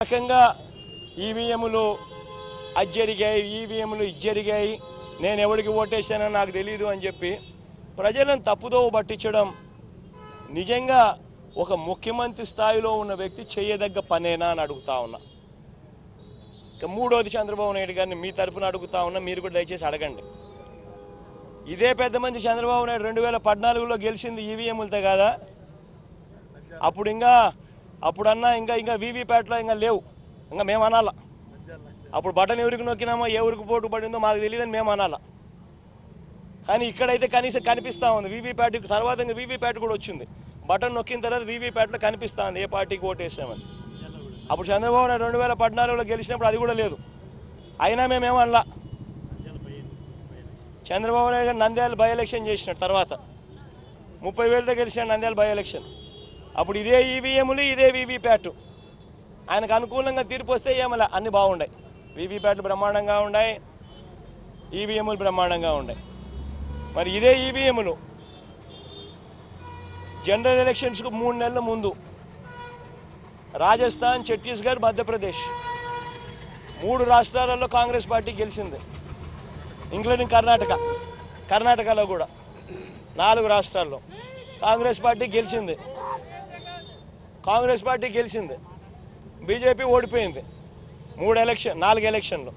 రకంగా ఈవీఎంలు అజ్జరిగాయి, ఈవీఎంలు ఇజ్జరిగాయి, నేను ఎవరికి ఓటేశానో నాకు తెలియదు అని చెప్పి ప్రజలను తప్పుదోవ పట్టించడం నిజంగా ఒక ముఖ్యమంత్రి స్థాయిలో ఉన్న వ్యక్తి చేయదగ్గ పనేనా అని అడుగుతా ఉన్నా. ఇక మూడోది చంద్రబాబు నాయుడు గారిని మీ తరపున అడుగుతా ఉన్నా, మీరు కూడా దయచేసి అడగండి. ఇదే పెద్ద మంచి చంద్రబాబు నాయుడు 2014లో గెలిచింది ఈవీఎంలతో కాదా? అప్పుడన్నా ఇంకా వీవీప్యాట్లో ఇంకా లేవు, ఇంకా మేము అనాలా. అప్పుడు బటన్ ఎవరికి నొక్కినామో ఏ ఊరికి పోటు పడిందో మాకు తెలియదని మేము అనాలా. కానీ ఇక్కడైతే కనీసం కనిపిస్తూ ఉంది. వీవీప్యాట్ తర్వాత ఇంకా వీవీప్యాట్ కూడా వచ్చింది. బటన్ నొక్కిన తర్వాత వీవీప్యాట్లో కనిపిస్తూ ఉంది ఏ పార్టీకి ఓటు వేసామని. అప్పుడు చంద్రబాబు నాయుడు 2014లో గెలిచినప్పుడు అది కూడా లేదు, అయినా మేమేమనలా. చంద్రబాబు నాయుడు గారు నంద్యాల బై ఎలక్షన్ చేసినాడు, తర్వాత 30,000తో గెలిచినాడు నంద్యాల బై ఎలక్షన్. అప్పుడు ఇదే ఈవీఎంలు ఇదే వీవీప్యాట్, ఆయనకు అనుకూలంగా తీర్పు వస్తే ఏమలా అన్నీ బాగున్నాయి. వీవీప్యాట్లు బ్రహ్మాండంగా ఉన్నాయి, ఈవీఎంలు బ్రహ్మాండంగా ఉన్నాయి. మరి ఇదే ఈవీఎంలు జనరల్ ఎలక్షన్స్కు 3 నెలల ముందు రాజస్థాన్, ఛత్తీస్గఢ్, మధ్యప్రదేశ్ 3 రాష్ట్రాలలో కాంగ్రెస్ పార్టీ గెలిచింది, ఇంక్లూడింగ్ కర్ణాటకలో కూడా 4 రాష్ట్రాల్లో కాంగ్రెస్ పార్టీ గెలిచింది. బీజేపీ ఓడిపోయింది 4 ఎలక్షన్లు,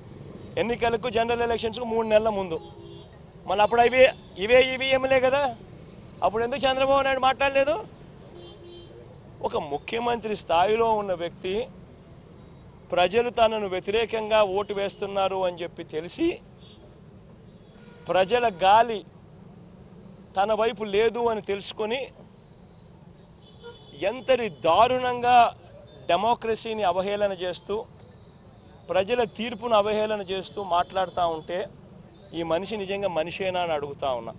ఎన్నికలకు జనరల్ ఎలక్షన్స్కు 3 నెలల ముందు. మళ్ళీ అప్పుడు ఇవే ఈవీఎంలే కదా. అప్పుడు ఎందుకు చంద్రబాబు నాయుడు మాట్లాడలేదు? ఒక ముఖ్యమంత్రి స్థాయిలో ఉన్న వ్యక్తి ప్రజలు తనను వ్యతిరేకంగా ఓటు వేస్తున్నారు అని చెప్పి తెలిసి ప్రజల గాలి తన వైపు లేదు అని తెలుసుకొని ఎంతటి దారుణంగా డెమోక్రసీని అవహేళన చేస్తూ ప్రజల తీర్పును అవహేళన చేస్తూ మాట్లాడుతూ ఉంటే ఈ మనిషి నిజంగా మనిషేనా అని అడుగుతా ఉన్నా.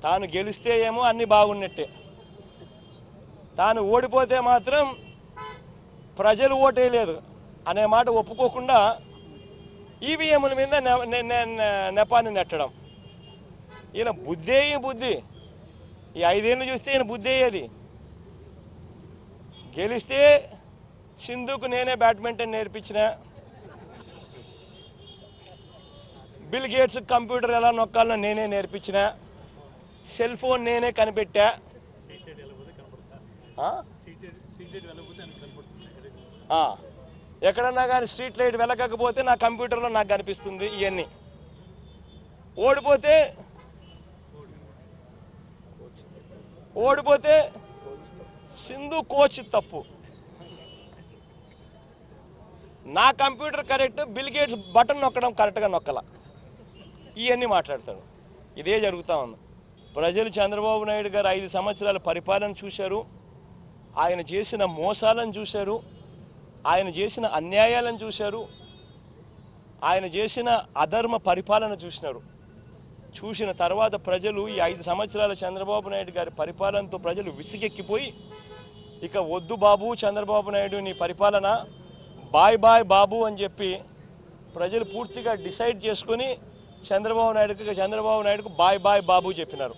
తాను గెలిస్తే ఏమో అన్నీ బాగున్నట్టే, తాను ఓడిపోతే మాత్రం ప్రజలు ఓటేయలేదు అనే మాట ఒప్పుకోకుండా ఈవీఎంల మీద నెపాన్ని నెట్టడం. ఈయన బుద్ధి ఈ 5 ఏళ్ళు చూస్తే ఈయన బుద్ధి అయ్యేది. గెలిస్తే సింధుకు నేనే బ్యాడ్మింటన్ నేర్పించిన, బిల్ గేట్స్ కంప్యూటర్ ఎలా నొక్కాలో నేనే నేర్పించిన, సెల్ ఫోన్ నేనే కనిపెట్టా. ఎక్కడన్నా కానీ స్ట్రీట్ లైట్ వెలగకపోతే నా కంప్యూటర్లో నాకు కనిపిస్తుంది. ఇవన్నీ ఓడిపోతే సింధు కోచ్ తప్పు, నా computer correct, bill gates button నొక్కడం కరెక్ట్గా నొక్కల. ఇవన్నీ మాట్లాడతాడు. ఇదే జరుగుతూ ఉంది. ప్రజలు చంద్రబాబు నాయుడు గారు 5 సంవత్సరాల పరిపాలన చూశారు, ఆయన చేసిన మోసాలను చూశారు, ఆయన చేసిన అన్యాయాలను చూశారు, ఆయన చేసిన అధర్మ పరిపాలన చూసిన తర్వాత ప్రజలు ఈ 5 సంవత్సరాల చంద్రబాబు నాయుడు గారి పరిపాలనతో ప్రజలు విసిగెక్కిపోయి ఇక వద్దు బాబు చంద్రబాబు నాయుడు నీ పరిపాలన, బాయ్ బాబు అని చెప్పి ప్రజలు పూర్తిగా డిసైడ్ చేసుకొని చంద్రబాబు నాయుడుకు బాయ్ బాబు చెప్పినారు.